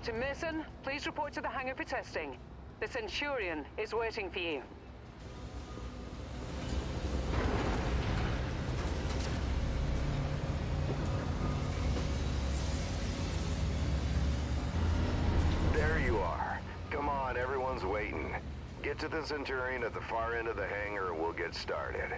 Captain Mason, please report to the hangar for testing. The Centurion is waiting for you. There you are. Come on, everyone's waiting. Get to the Centurion at the far end of the hangar and we'll get started.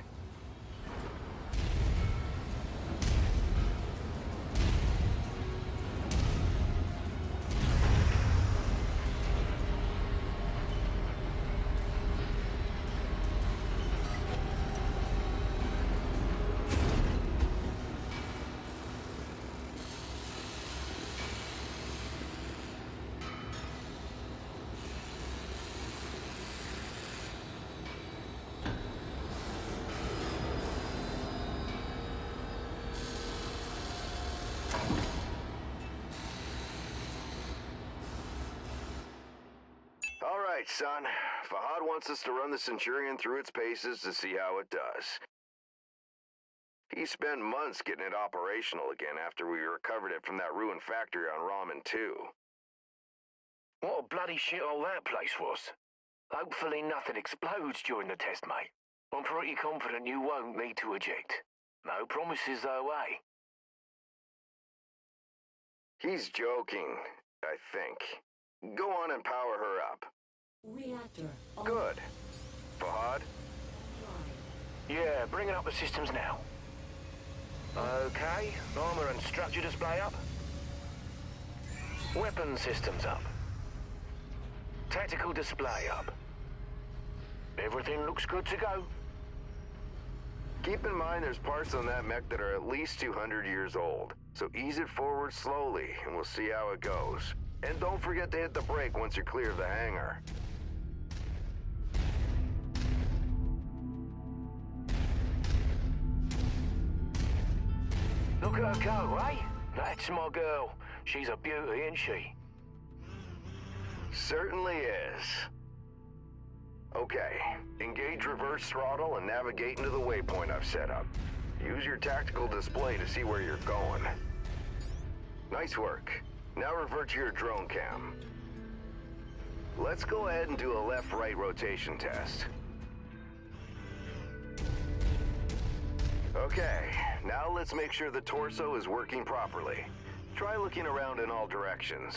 All right, son. Fahad wants us to run the Centurion through its paces to see how it does. He spent months getting it operational again after we recovered it from that ruined factory on Ramen 2. What a bloody shithole that place was. Hopefully nothing explodes during the test, mate. I'm pretty confident you won't need to eject. No promises though, eh? He's joking, I think. Go on and power her up. Reactor. Good. Fahad? Yeah, bringing up the systems now. Okay, armor and structure display up. Weapon systems up. Tactical display up. Everything looks good to go. Keep in mind there's parts on that mech that are at least 200 years old, so ease it forward slowly and we'll see how it goes. And don't forget to hit the brake once you're clear of the hangar. Look at her go, eh? That's my girl. She's a beauty, isn't she? Certainly is. Okay, engage reverse throttle and navigate into the waypoint I've set up. Use your tactical display to see where you're going. Nice work. Now revert to your drone cam. Let's go ahead and do a left-right rotation test. Okay, now let's make sure the torso is working properly. Try looking around in all directions.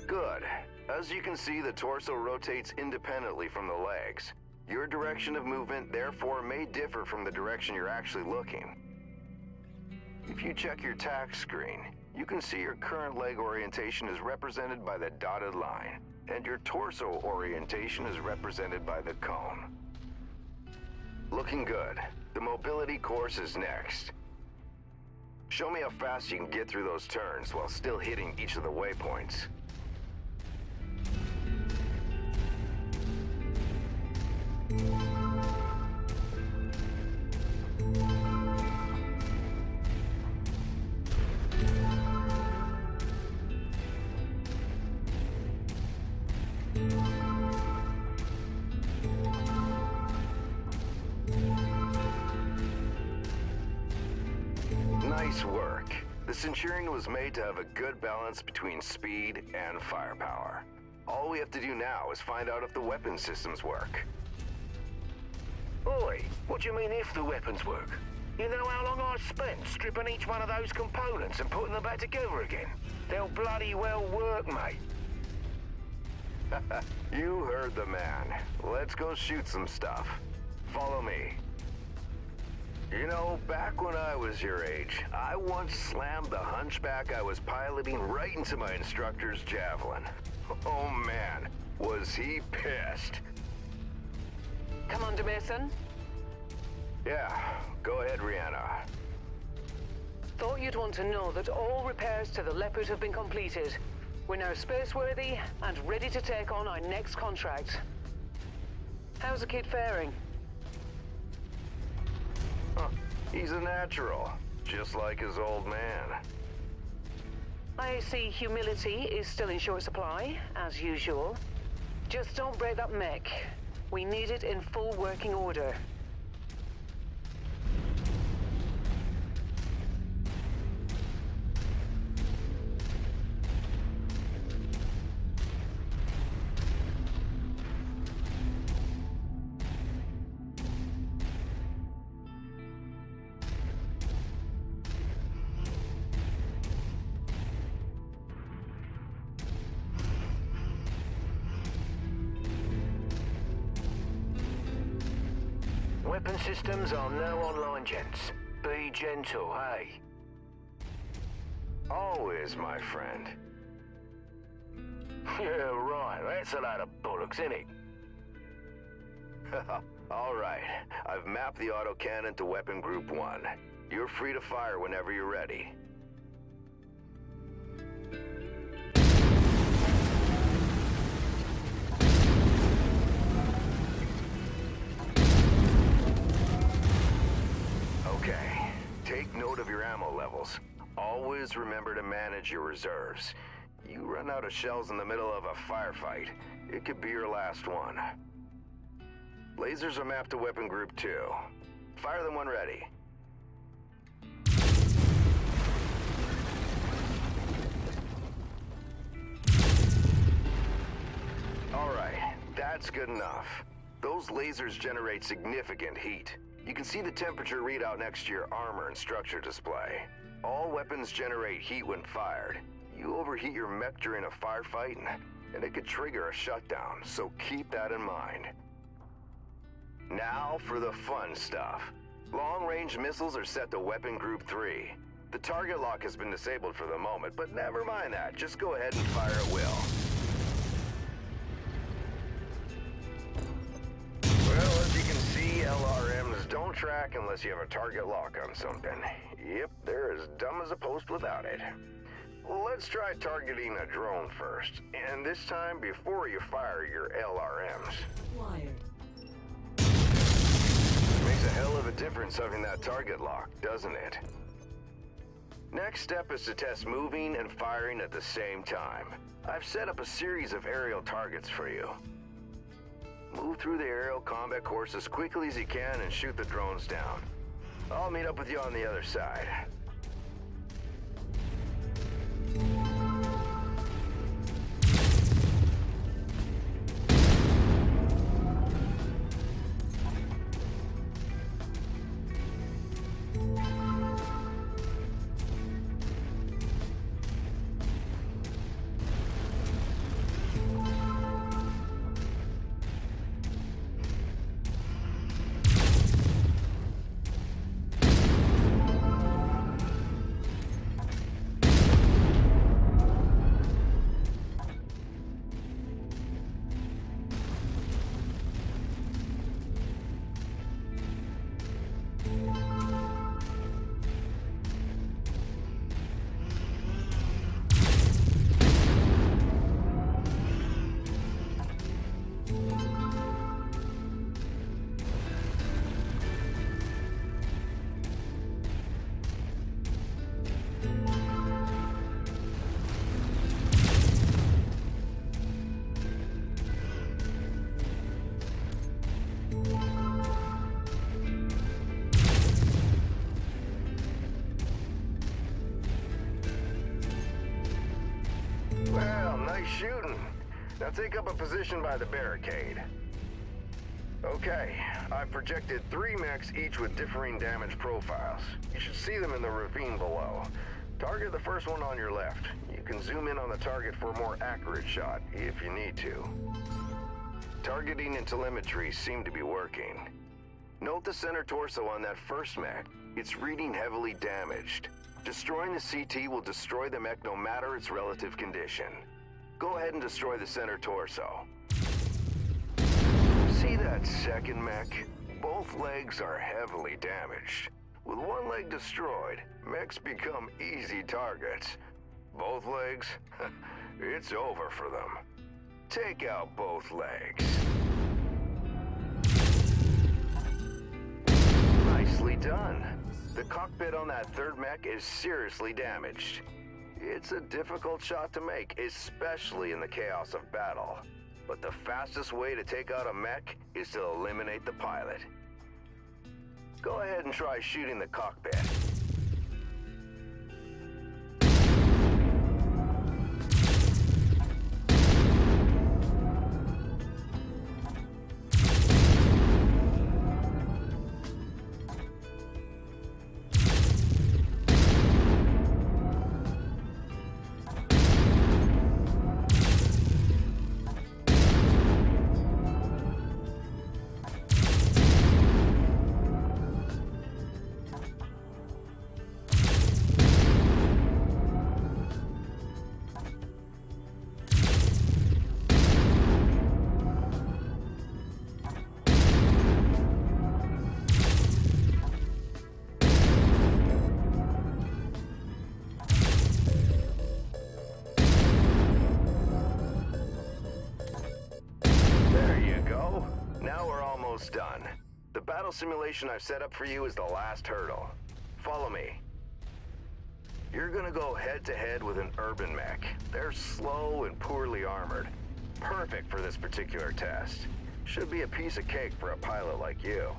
Good. As you can see, the torso rotates independently from the legs. Your direction of movement, therefore, may differ from the direction you're actually looking. If you check your tack screen, you can see your current leg orientation is represented by the dotted line, and your torso orientation is represented by the cone. Looking good. The mobility course is next. Show me how fast you can get through those turns while still hitting each of the waypoints. Nice work. The Centurion was made to have a good balance between speed and firepower. All we have to do now is find out if the weapon systems work. Oi, what do you mean if the weapons work? You know how long I've spent stripping each one of those components and putting them back together again? They'll bloody well work, mate. You heard the man. Let's go shoot some stuff. Follow me. You know, back when I was your age, I once slammed the hunchback I was piloting right into my instructor's javelin. Oh man, was he pissed. Commander Mason? Yeah, go ahead, Rihanna. Thought you'd want to know that all repairs to the Leopard have been completed. We're now space-worthy and ready to take on our next contract. How's the kid faring? Huh, he's a natural, just like his old man. I see humility is still in short supply, as usual. Just don't break that mech. We need it in full working order. Weapon systems are now online, gents. Be gentle, hey? Always, my friend. Yeah, right. That's a load of bollocks, innit? All right. I've mapped the autocannon to Weapon Group 1. You're free to fire whenever you're ready. Okay. Take note of your ammo levels. Always remember to manage your reserves. You run out of shells in the middle of a firefight, it could be your last one. Lasers are mapped to Weapon Group 2. Fire them when ready. Alright, that's good enough. Those lasers generate significant heat. You can see the temperature readout next to your armor and structure display. All weapons generate heat when fired. You overheat your mech during a firefight, and it could trigger a shutdown, so keep that in mind. Now for the fun stuff. Long-range missiles are set to Weapon Group 3. The target lock has been disabled for the moment, but never mind that. Just go ahead and fire at will. Well, as you can see, LRMs don't track unless you have a target lock on something. Yep, they're as dumb as a post without it. Let's try targeting a drone first, and this time before you fire your LRMs. Wired. Makes a hell of a difference having that target lock, doesn't it? Next step is to test moving and firing at the same time. I've set up a series of aerial targets for you. Move through the aerial combat course as quickly as you can and shoot the drones down. I'll meet up with you on the other side. Shooting. Now take up a position by the barricade. Okay, I've projected 3 mechs, each with differing damage profiles. You should see them in the ravine below. Target the first one on your left. You can zoom in on the target for a more accurate shot, if you need to. Targeting and telemetry seem to be working. Note the center torso on that first mech. It's reading heavily damaged. Destroying the CT will destroy the mech no matter its relative condition. Go ahead and destroy the center torso. See that second mech? Both legs are heavily damaged. With one leg destroyed, mechs become easy targets. Both legs? It's over for them. Take out both legs. Nicely done. The cockpit on that third mech is seriously damaged. It's a difficult shot to make, especially in the chaos of battle. But the fastest way to take out a mech is to eliminate the pilot. Go ahead and try shooting the cockpit. Now we're almost done. The battle simulation I've set up for you is the last hurdle. Follow me. You're gonna go head-to-head with an urban mech. They're slow and poorly armored. Perfect for this particular test. Should be a piece of cake for a pilot like you.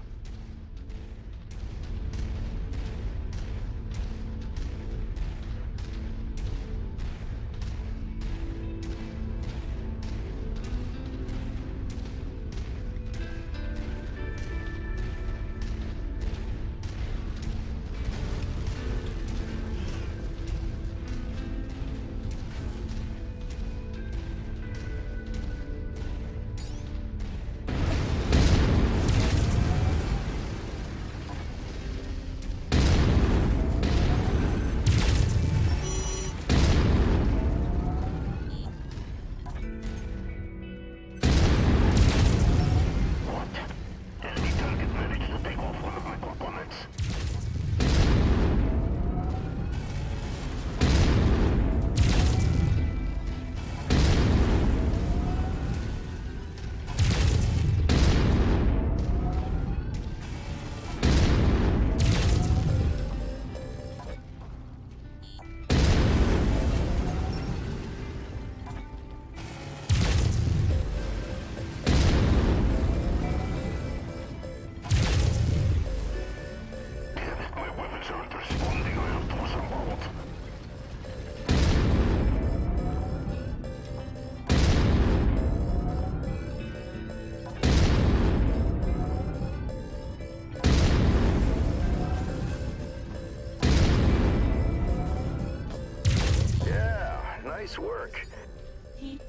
Nice work.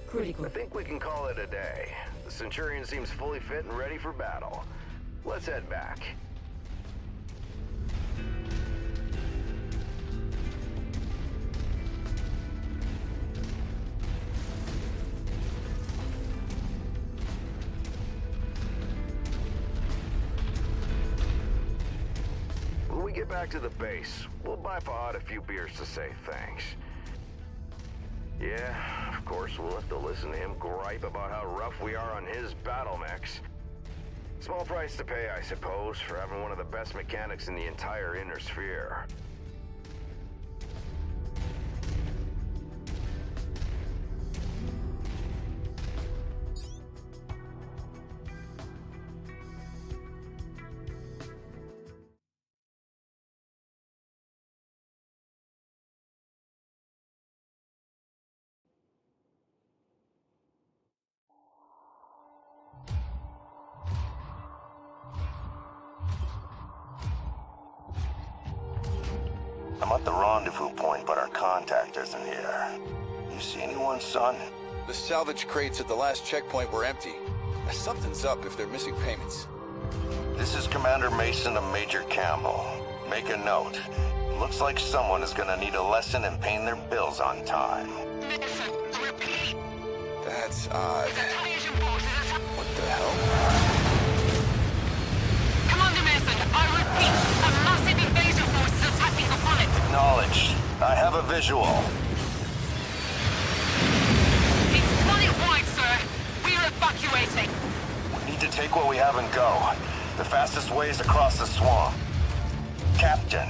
Critical. I think we can call it a day. The Centurion seems fully fit and ready for battle. Let's head back. When we get back to the base, we'll buy Fahad a few beers to say thanks. Yeah, of course, we'll have to listen to him gripe about how rough we are on his battle mechs. Small price to pay, I suppose, for having one of the best mechanics in the entire Inner Sphere. I'm at the rendezvous point, but our contact isn't here. You see anyone, son? The salvage crates at the last checkpoint were empty. Something's up if they're missing payments. This is Commander Mason of Major Campbell. Make a note. Looks like someone is gonna need a lesson in paying their bills on time. Mason, repeat. That's odd. Invasion forces. What the hell? Commander Mason, I repeat, a massive invasion force is attacking the planet. Acknowledged. I have a visual. It's planet-wide, sir. We're evacuating. We need to take what we have and go. The fastest way is across the swamp. Captain,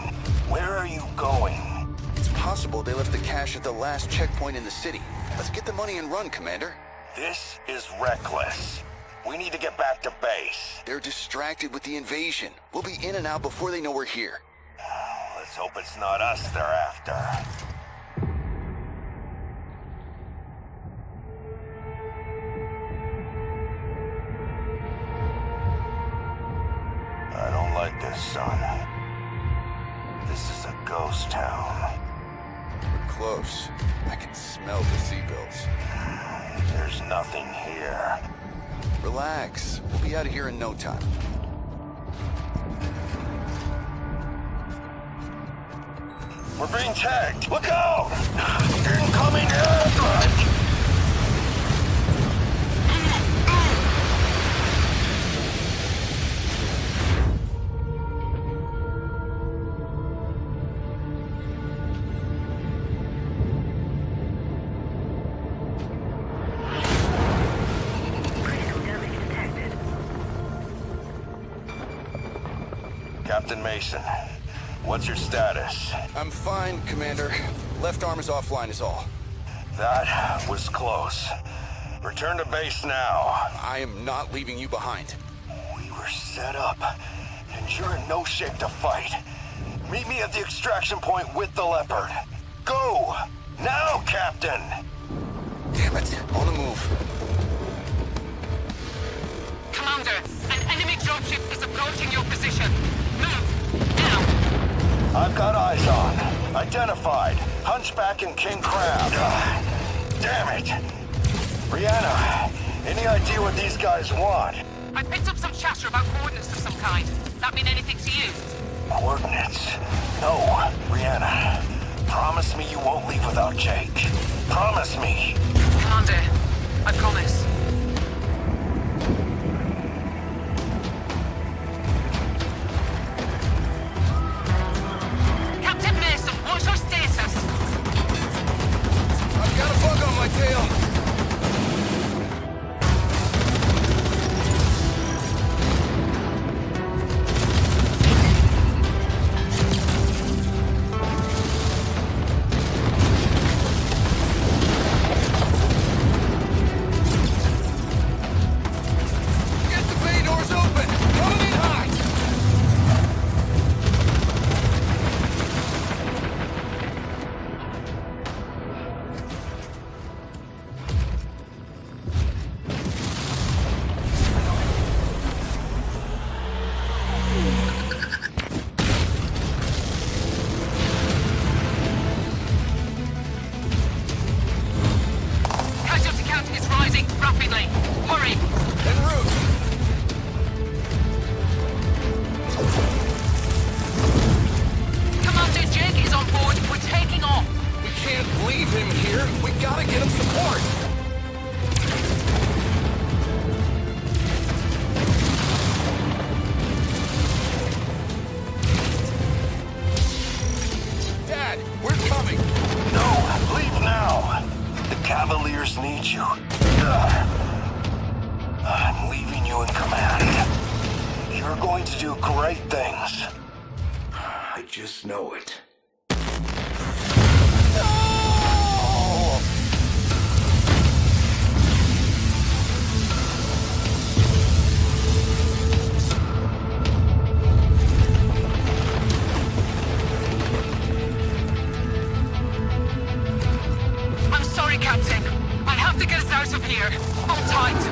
where are you going? It's possible they left the cash at the last checkpoint in the city. Let's get the money and run, Commander. This is reckless. We need to get back to base. They're distracted with the invasion. We'll be in and out before they know we're here. Let's hope it's not us they're after. I don't like this, son. This is a ghost town. We're close. I can smell the seagulls. There's nothing here. Relax. We'll be out of here in no time. We're being tagged. Look out! Incoming airstrike! Captain Mason, what's your status? I'm fine, Commander. Left arm is offline is all. That was close. Return to base now. I am not leaving you behind. We were set up, and you're in no shape to fight. Meet me at the extraction point with the Leopard. Go! Now, Captain! Damn it, on the move. Commander, an enemy dropship is approaching your position. Move, now! I've got eyes on. Identified. Hunchback and King Crab. Damn it! Rihanna, any idea what these guys want? I picked up some chatter about coordinates of some kind. That mean anything to you? Coordinates? No, Rihanna. Promise me you won't leave without Jake. Promise me. Commander, I promise. Captain Mason, what's your status? I've got a bug on my tail. Get the bay doors open! Coming in hot! Casualty count is rising rapidly. Hurry! En route! Commander Jake is on board. We're taking off. We can't leave him here. We gotta get him support. Dad, we're coming. No, leave now. The Cavaliers need you. I'm leaving you in command. You're going to do great things. I just know it. No! I'm sorry, Captain. I have to get us out of here. Hold tight.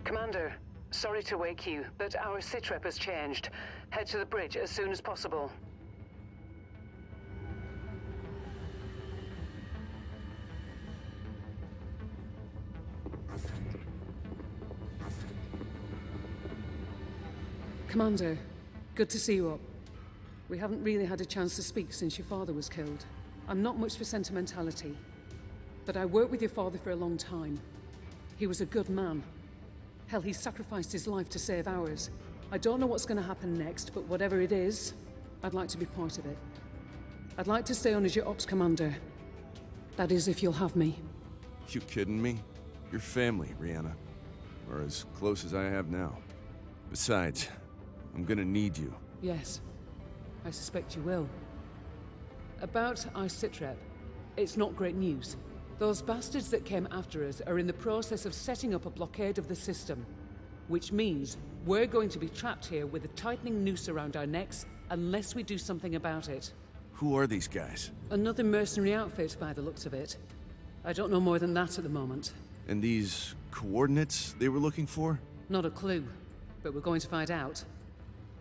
Commander, sorry to wake you, but our sitrep has changed. Head to the bridge as soon as possible. Commander, good to see you up. We haven't really had a chance to speak since your father was killed. I'm not much for sentimentality, but I worked with your father for a long time. He was a good man. Hell, he sacrificed his life to save ours. I don't know what's going to happen next, but whatever it is, I'd like to be part of it. I'd like to stay on as your ops commander. That is, if you'll have me. You kidding me? You're family, Rihanna. Or as close as I have now. Besides, I'm gonna need you. Yes, I suspect you will. About our sitrep, it's not great news. Those bastards that came after us are in the process of setting up a blockade of the system. Which means we're going to be trapped here with a tightening noose around our necks unless we do something about it. Who are these guys? Another mercenary outfit by the looks of it. I don't know more than that at the moment. And these coordinates they were looking for? Not a clue, but we're going to find out.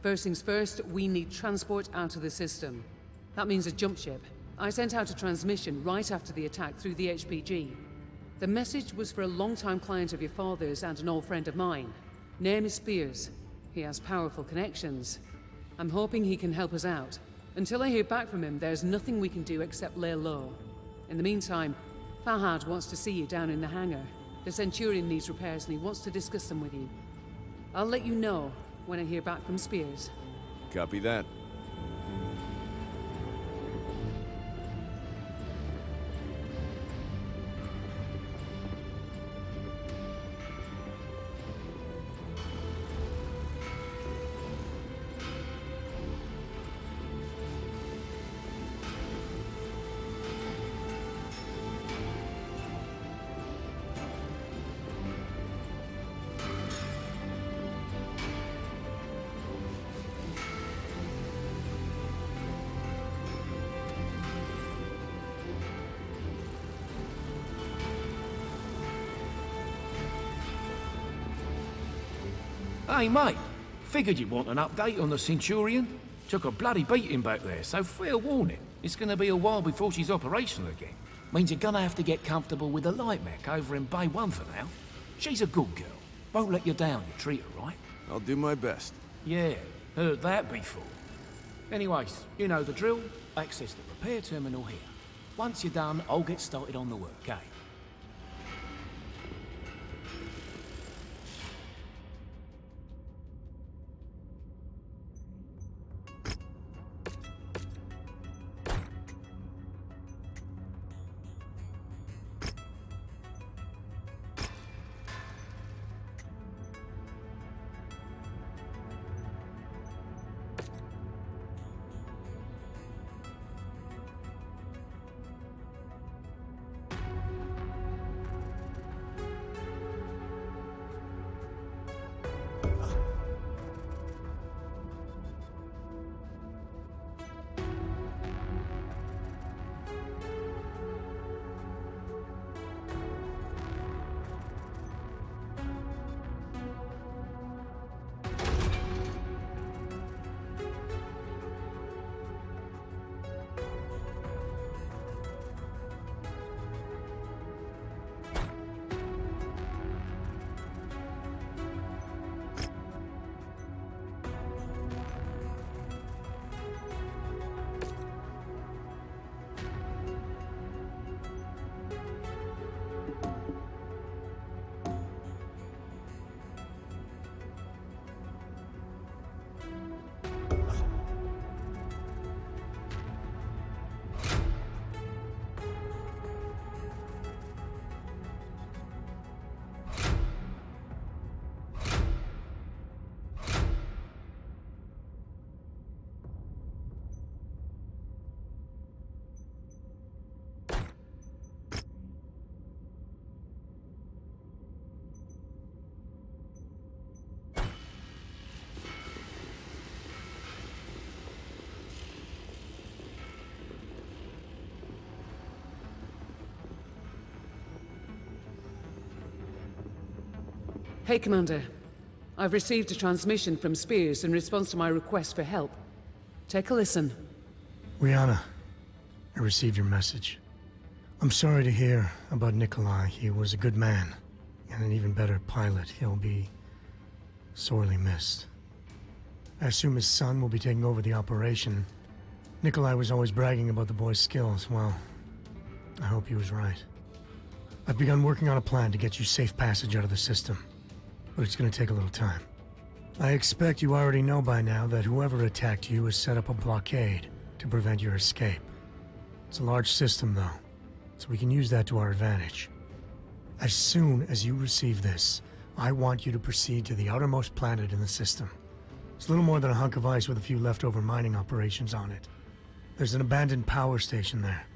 First things first, we need transport out of the system. That means a jump ship. I sent out a transmission right after the attack through the HPG. The message was for a long-time client of your father's and an old friend of mine. Name is Spears. He has powerful connections. I'm hoping he can help us out. Until I hear back from him, there's nothing we can do except lay low. In the meantime, Fahad wants to see you down in the hangar. The Centurion needs repairs and he wants to discuss them with you. I'll let you know when I hear back from Spears. Copy that. Hey, mate. Figured you'd want an update on the Centurion. Took a bloody beating back there, so fair warning. It's gonna be a while before she's operational again. Means you're gonna have to get comfortable with the light mech over in Bay 1 for now. She's a good girl. Won't let you down, you treat her right. I'll do my best. Yeah, heard that before. Anyways, you know the drill. Access the repair terminal here. Once you're done, I'll get started on the work, eh? Hey, Commander. I've received a transmission from Spears in response to my request for help. Take a listen. Rihanna, I received your message. I'm sorry to hear about Nikolai. He was a good man, and an even better pilot. He'll be sorely missed. I assume his son will be taking over the operation. Nikolai was always bragging about the boy's skills. Well, I hope he was right. I've begun working on a plan to get you safe passage out of the system, but it's going to take a little time. I expect you already know by now that whoever attacked you has set up a blockade to prevent your escape. It's a large system, though, so we can use that to our advantage. As soon as you receive this, I want you to proceed to the outermost planet in the system. It's little more than a hunk of ice with a few leftover mining operations on it. There's an abandoned power station there.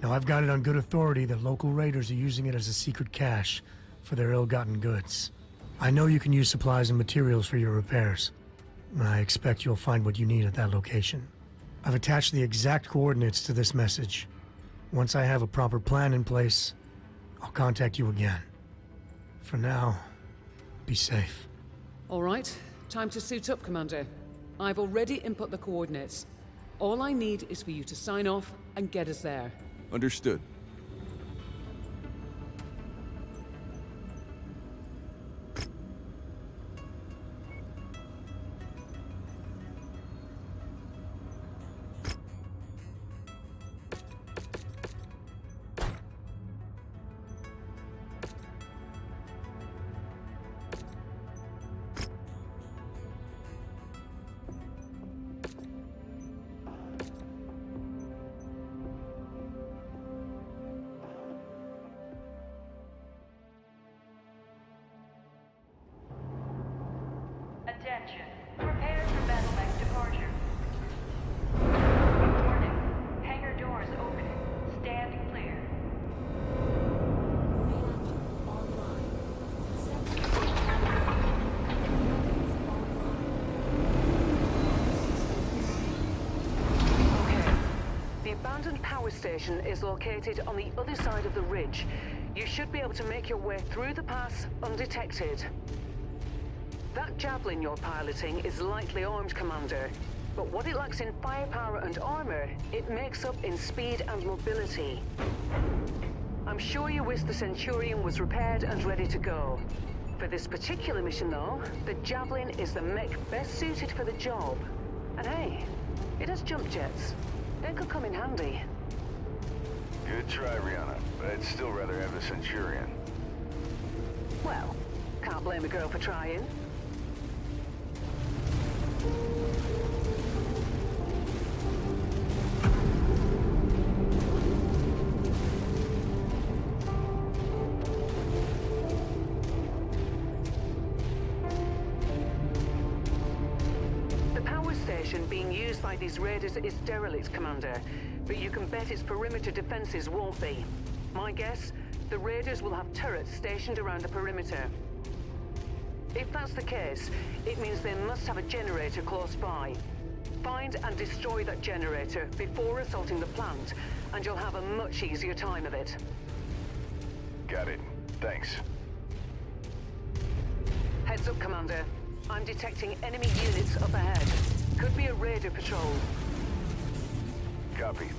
Now, I've got it on good authority that local raiders are using it as a secret cache for their ill-gotten goods. I know you can use supplies and materials for your repairs, and I expect you'll find what you need at that location. I've attached the exact coordinates to this message. Once I have a proper plan in place, I'll contact you again. For now, be safe. All right, time to suit up, Commander. I've already input the coordinates. All I need is for you to sign off and get us there. Understood. abandoned power station is located on the other side of the ridge. You should be able to make your way through the pass undetected. That javelin you're piloting is lightly armed, Commander. But what it lacks in firepower and armor, it makes up in speed and mobility. I'm sure you wish the Centurion was repaired and ready to go. For this particular mission, though, the Javelin is the mech best suited for the job. And hey, it has jump jets. They could come in handy. Good try, Rihanna, but I'd still rather have the Centurion. Well, can't blame a girl for trying. Being used by these raiders is derelict, Commander, but you can bet its perimeter defenses won't be. My guess, the raiders will have turrets stationed around the perimeter. If that's the case, it means they must have a generator close by. Find and destroy that generator before assaulting the plant, and you'll have a much easier time of it. Got it. Thanks. Heads up, Commander. I'm detecting enemy units up ahead. Could be a raider patrol. Copy.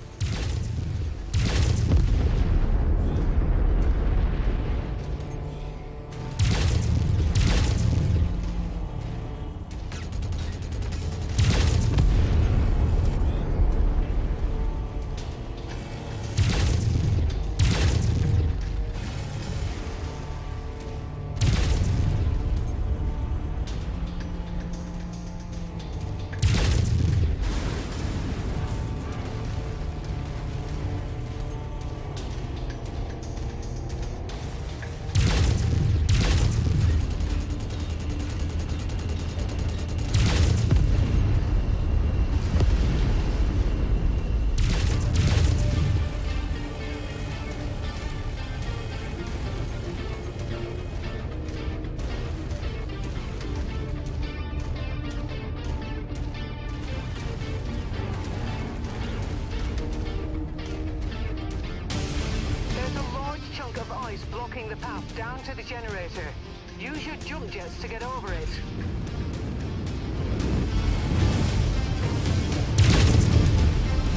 Blocking the path down to the generator. Use your jump jets to get over it.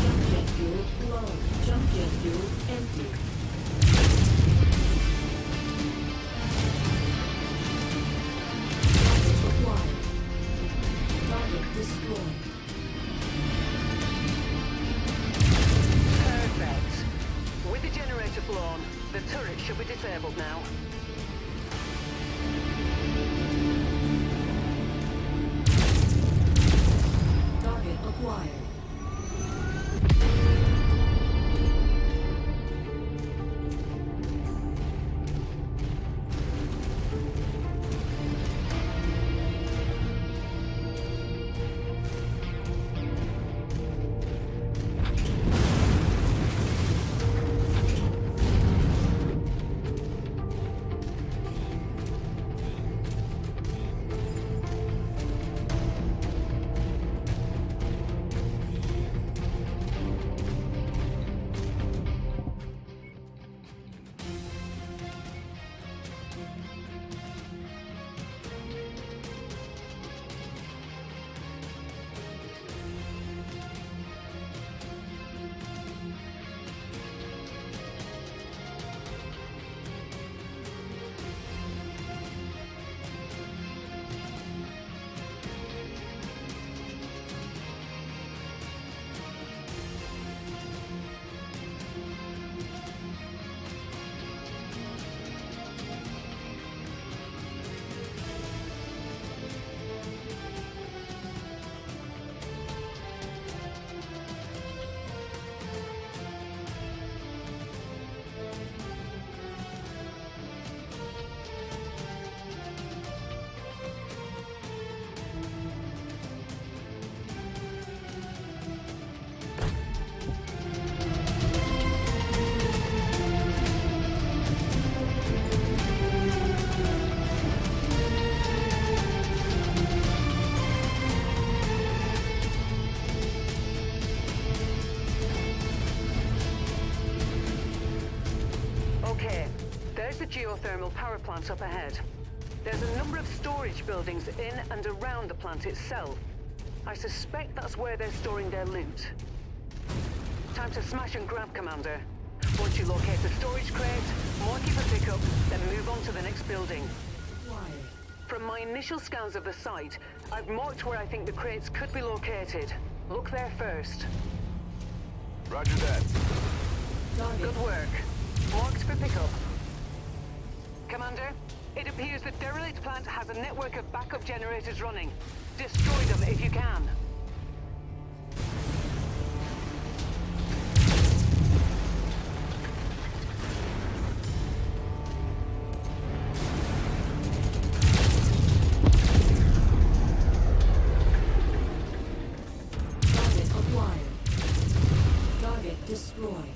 Jump jet fuel low. Jump jet fuel empty. Target acquired. Target destroyed. Perfect. With the generator blown, the turret should be disabled now. geothermal power plant up ahead. There's a number of storage buildings in and around the plant itself. I suspect that's where they're storing their loot. Time to smash and grab, Commander. Once you locate the storage crate, mark it for pickup, then move on to the next building. From my initial scans of the site, I've marked where I think the crates could be located. Look there first. Roger that. Good work. Marked for pickup. Commander, it appears the derelict plant has a network of backup generators running. Destroy them if you can. Target acquired. Target destroyed.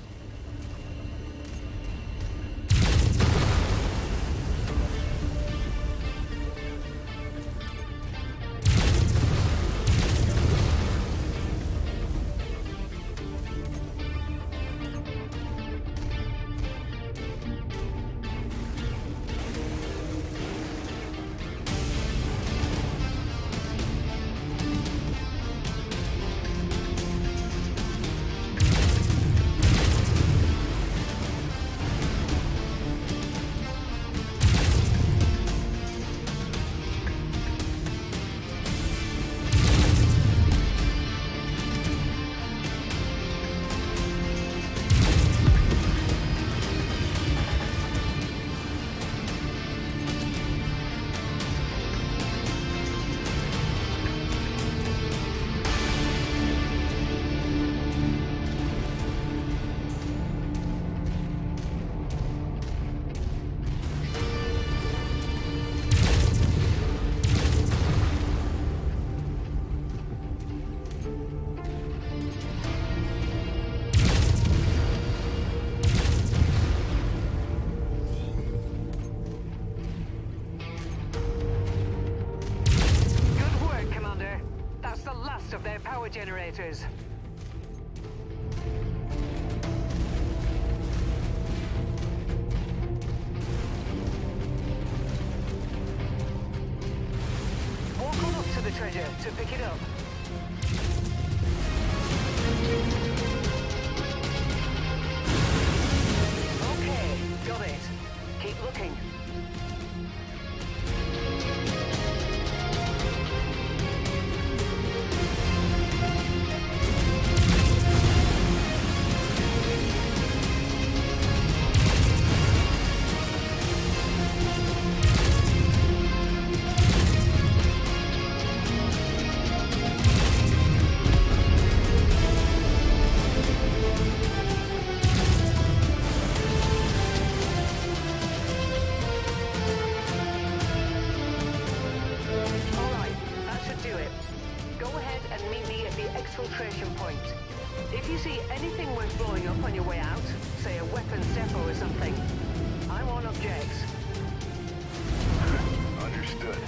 Of their power generators. Walk on up to the treasure to pick it up. Okay, got it. Keep looking. Exfiltration point. If you see anything worth blowing up on your way out, say a weapons depot or something, I won't object. Understood.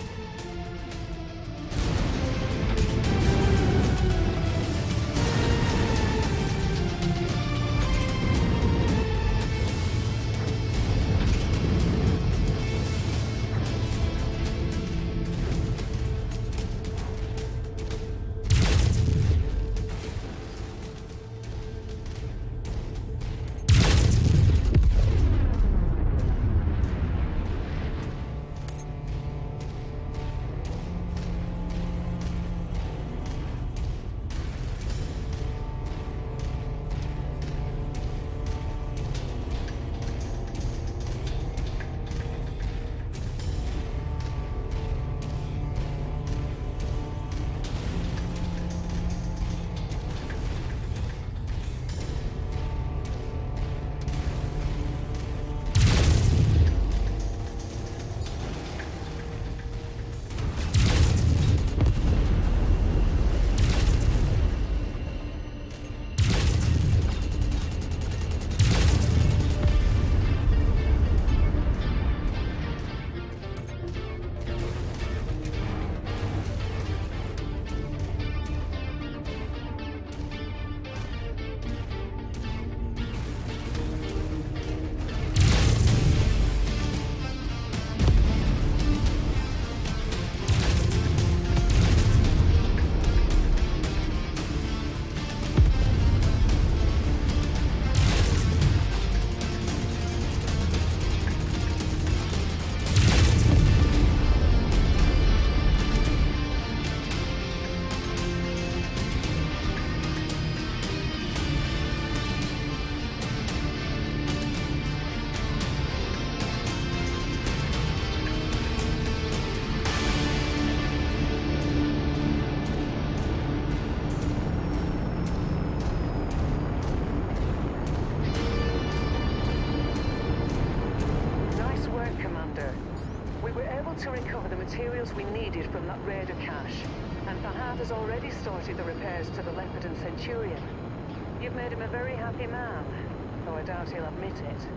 materials we needed from that raider cache. And Fahad has already started the repairs to the Leopard and Centurion. You've made him a very happy man, though I doubt he'll admit it.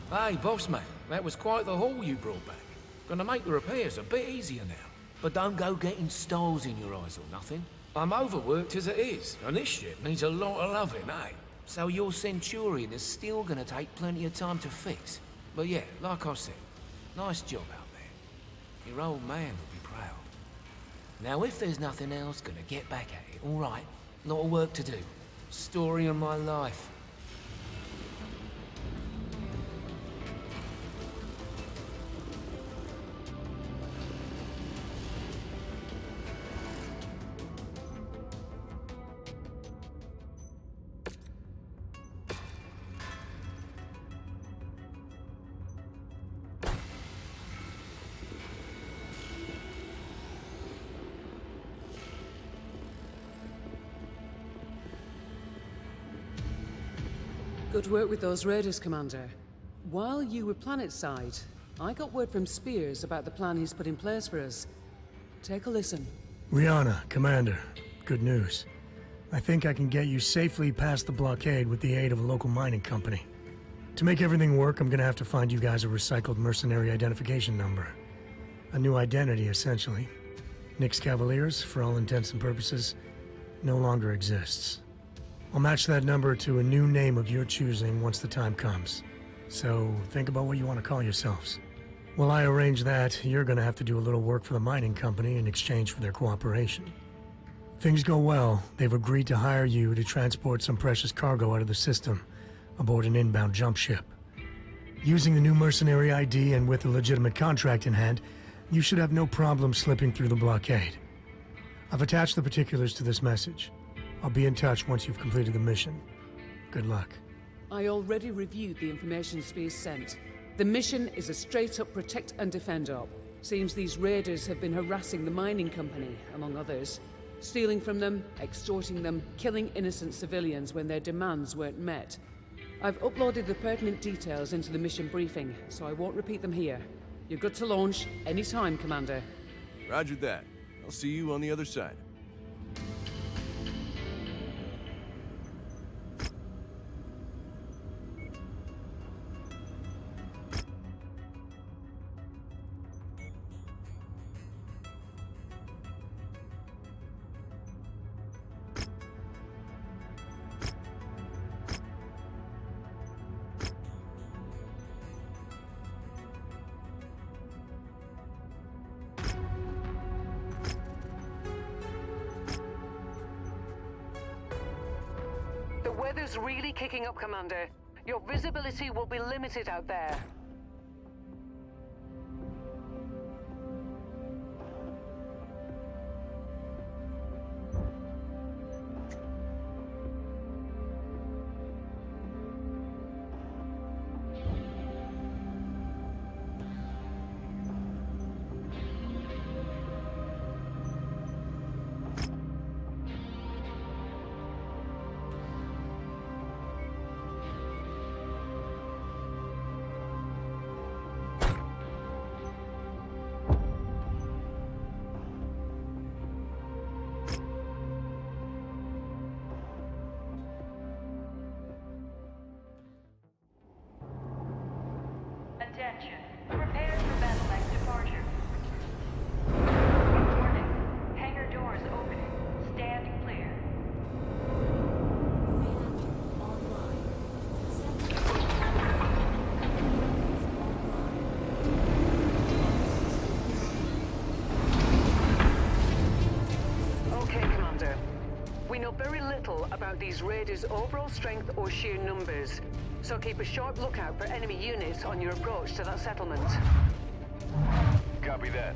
Hey, boss man, that was quite the haul you brought back. Gonna make the repairs a bit easier now. But don't go getting stars in your eyes or nothing. I'm overworked as it is, and this ship needs a lot of loving, eh? So your Centurion is still gonna take plenty of time to fix. But yeah, like I said, nice job out there. Your old man will be proud. Now if there's nothing else, gonna get back at it, alright? Lot of work to do. Story of my life. Good work with those raiders, Commander. While you were planetside, I got word from Spears about the plan he's put in place for us. Take a listen. Rihanna, Commander. Good news. I think I can get you safely past the blockade with the aid of a local mining company. To make everything work, I'm gonna have to find you guys a recycled mercenary identification number. A new identity, essentially. Nyx Cavaliers, for all intents and purposes, no longer exists. I'll match that number to a new name of your choosing once the time comes. So, think about what you want to call yourselves. While I arrange that, you're gonna have to do a little work for the mining company in exchange for their cooperation. If things go well, they've agreed to hire you to transport some precious cargo out of the system aboard an inbound jump ship. Using the new mercenary ID and with a legitimate contract in hand, you should have no problem slipping through the blockade. I've attached the particulars to this message. I'll be in touch once you've completed the mission. Good luck. I already reviewed the information Spears sent. The mission is a straight-up protect and defend op. Seems these raiders have been harassing the mining company, among others. Stealing from them, extorting them, killing innocent civilians when their demands weren't met. I've uploaded the pertinent details into the mission briefing, so I won't repeat them here. You're good to launch anytime, Commander. Roger that. I'll see you on the other side. The weather's really kicking up, Commander. Your visibility will be limited out there. Attention. Prepare for battle-like departure. Warning. Hangar doors opening. Stand clear. Reactor online. Okay, Commander. We know very little about these raiders' overall strength or sheer numbers, so keep a sharp lookout for enemy units on your approach to that settlement. Copy that.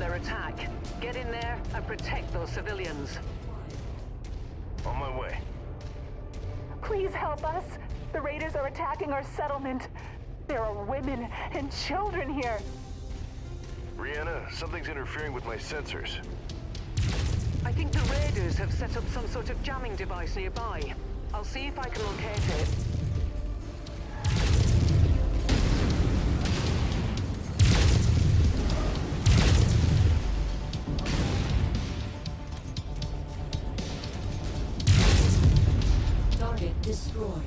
their attack. Get in there and protect those civilians. On my way. Please help us. The raiders are attacking our settlement. There are women and children here. Rihanna, something's interfering with my sensors. I think the raiders have set up some sort of jamming device nearby. I'll see if I can locate it. Target destroyed.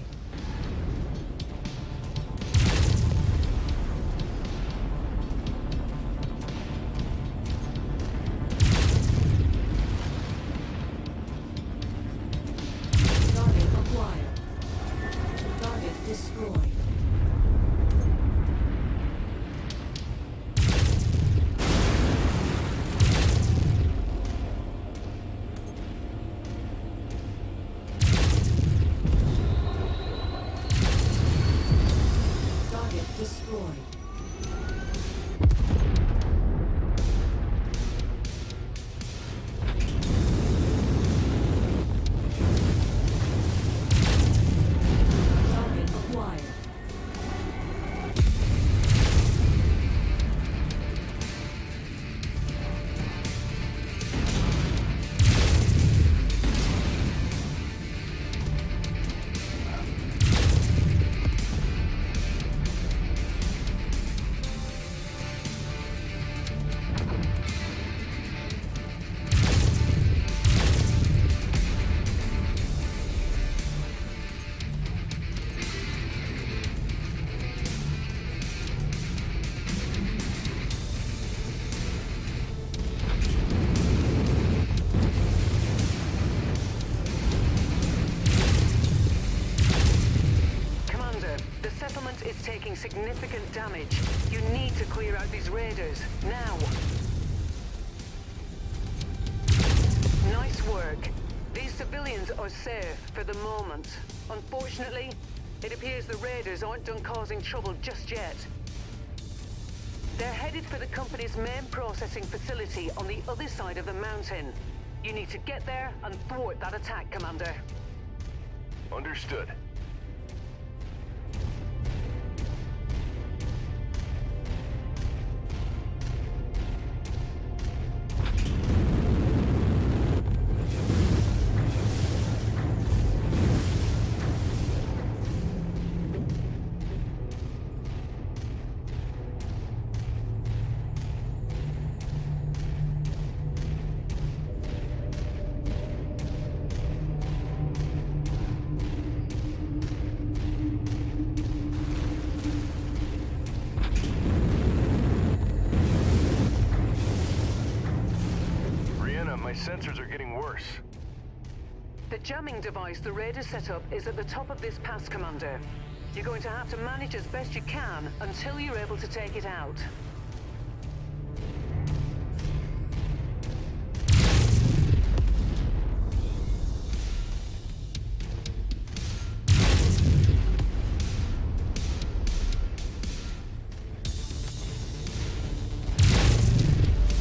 Target acquired. Target destroyed. Target destroyed. Target acquired. Commander, the settlement is taking significant damage. You need to clear out these raiders, now. Nice work. These civilians are safe for the moment. Unfortunately, it appears the raiders aren't done causing trouble just yet. They're headed for the company's main processing facility on the other side of the mountain. You need to get there and thwart that attack, Commander. Understood. Rihanna, my sensors are getting worse. The jamming device the raiders set up is at the top of this pass, Commander. You're going to have to manage as best you can until you're able to take it out.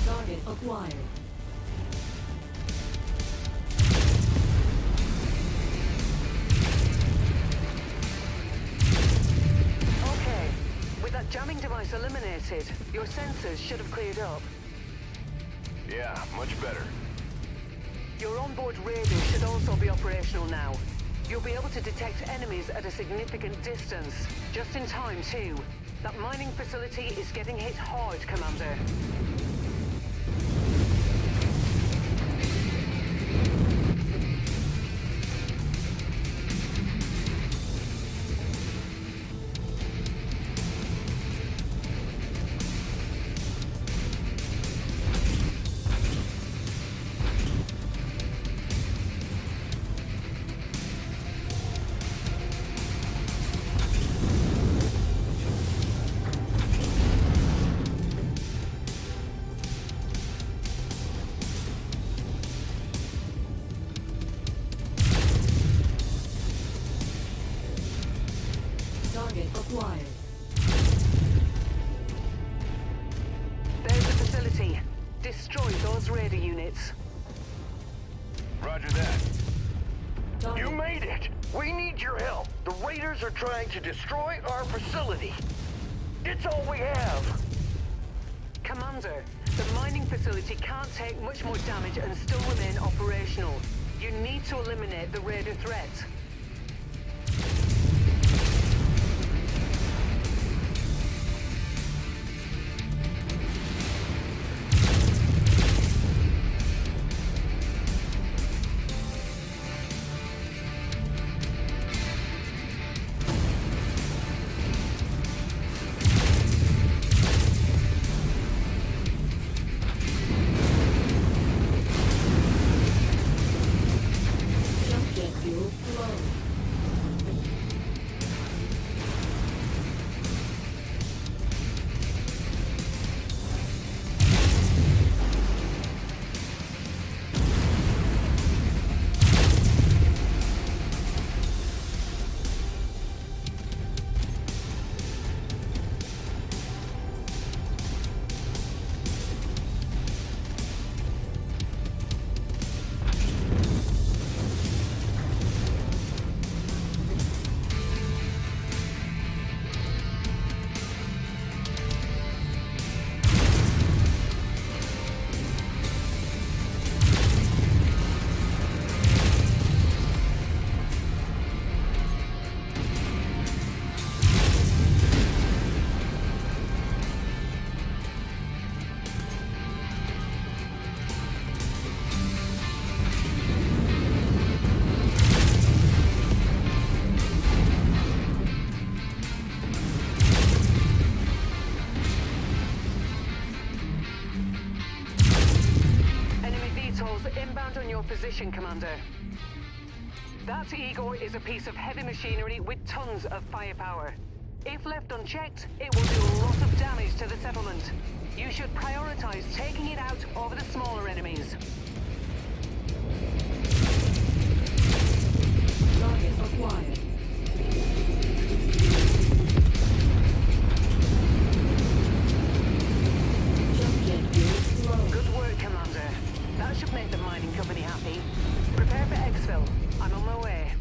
Target acquired. Okay. With that jamming device eliminated, your sensors should have cleared up. Yeah, much better. Your onboard raiders should also be operational now. You'll be able to detect enemies at a significant distance. Just in time, too. That mining facility is getting hit hard, Commander. destroy those raider units. Roger that. Target. You made it! We need your help. The raiders are trying to destroy our facility. It's all we have. Commander, the mining facility can't take much more damage and still remain operational. You need to eliminate the raider threat. Jump jet fuel low. Inbound on your position, Commander. That Ego is a piece of heavy machinery with tons of firepower. If left unchecked, it will do a lot of damage to the settlement. You should prioritize taking it out over the smaller enemies. Target acquired. Jump jet fuel low. Good work, Commander. That should make the mining company happy. Prepare for exfil. I'm on my way.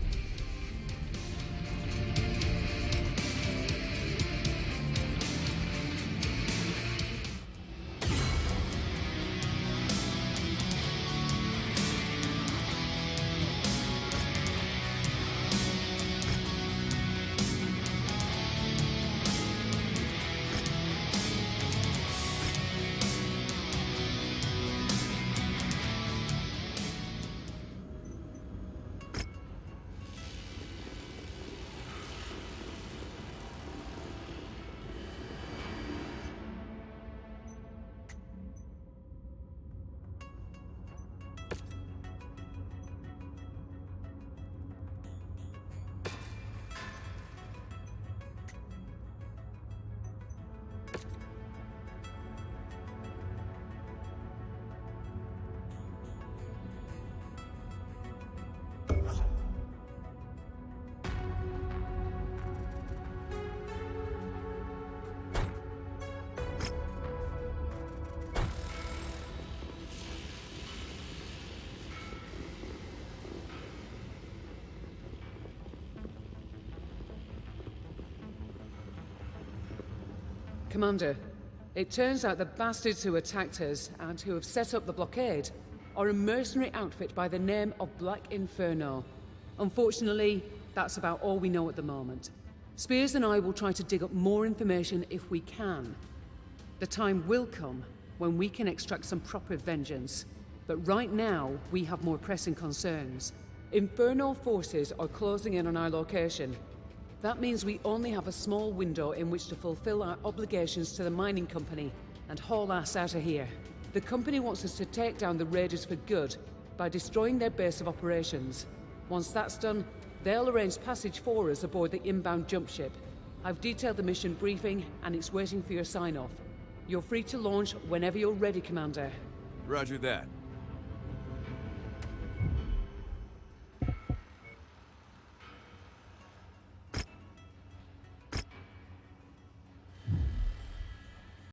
Commander, it turns out the bastards who attacked us and who have set up the blockade are a mercenary outfit by the name of Black Inferno. Unfortunately, that's about all we know at the moment. Spears and I will try to dig up more information if we can. The time will come when we can extract some proper vengeance, but right now we have more pressing concerns. Inferno forces are closing in on our location. That means we only have a small window in which to fulfill our obligations to the mining company and haul ass out of here. The company wants us to take down the raiders for good by destroying their base of operations. Once that's done, they'll arrange passage for us aboard the inbound jump ship. I've detailed the mission briefing and it's waiting for your sign-off. You're free to launch whenever you're ready, Commander. Roger that.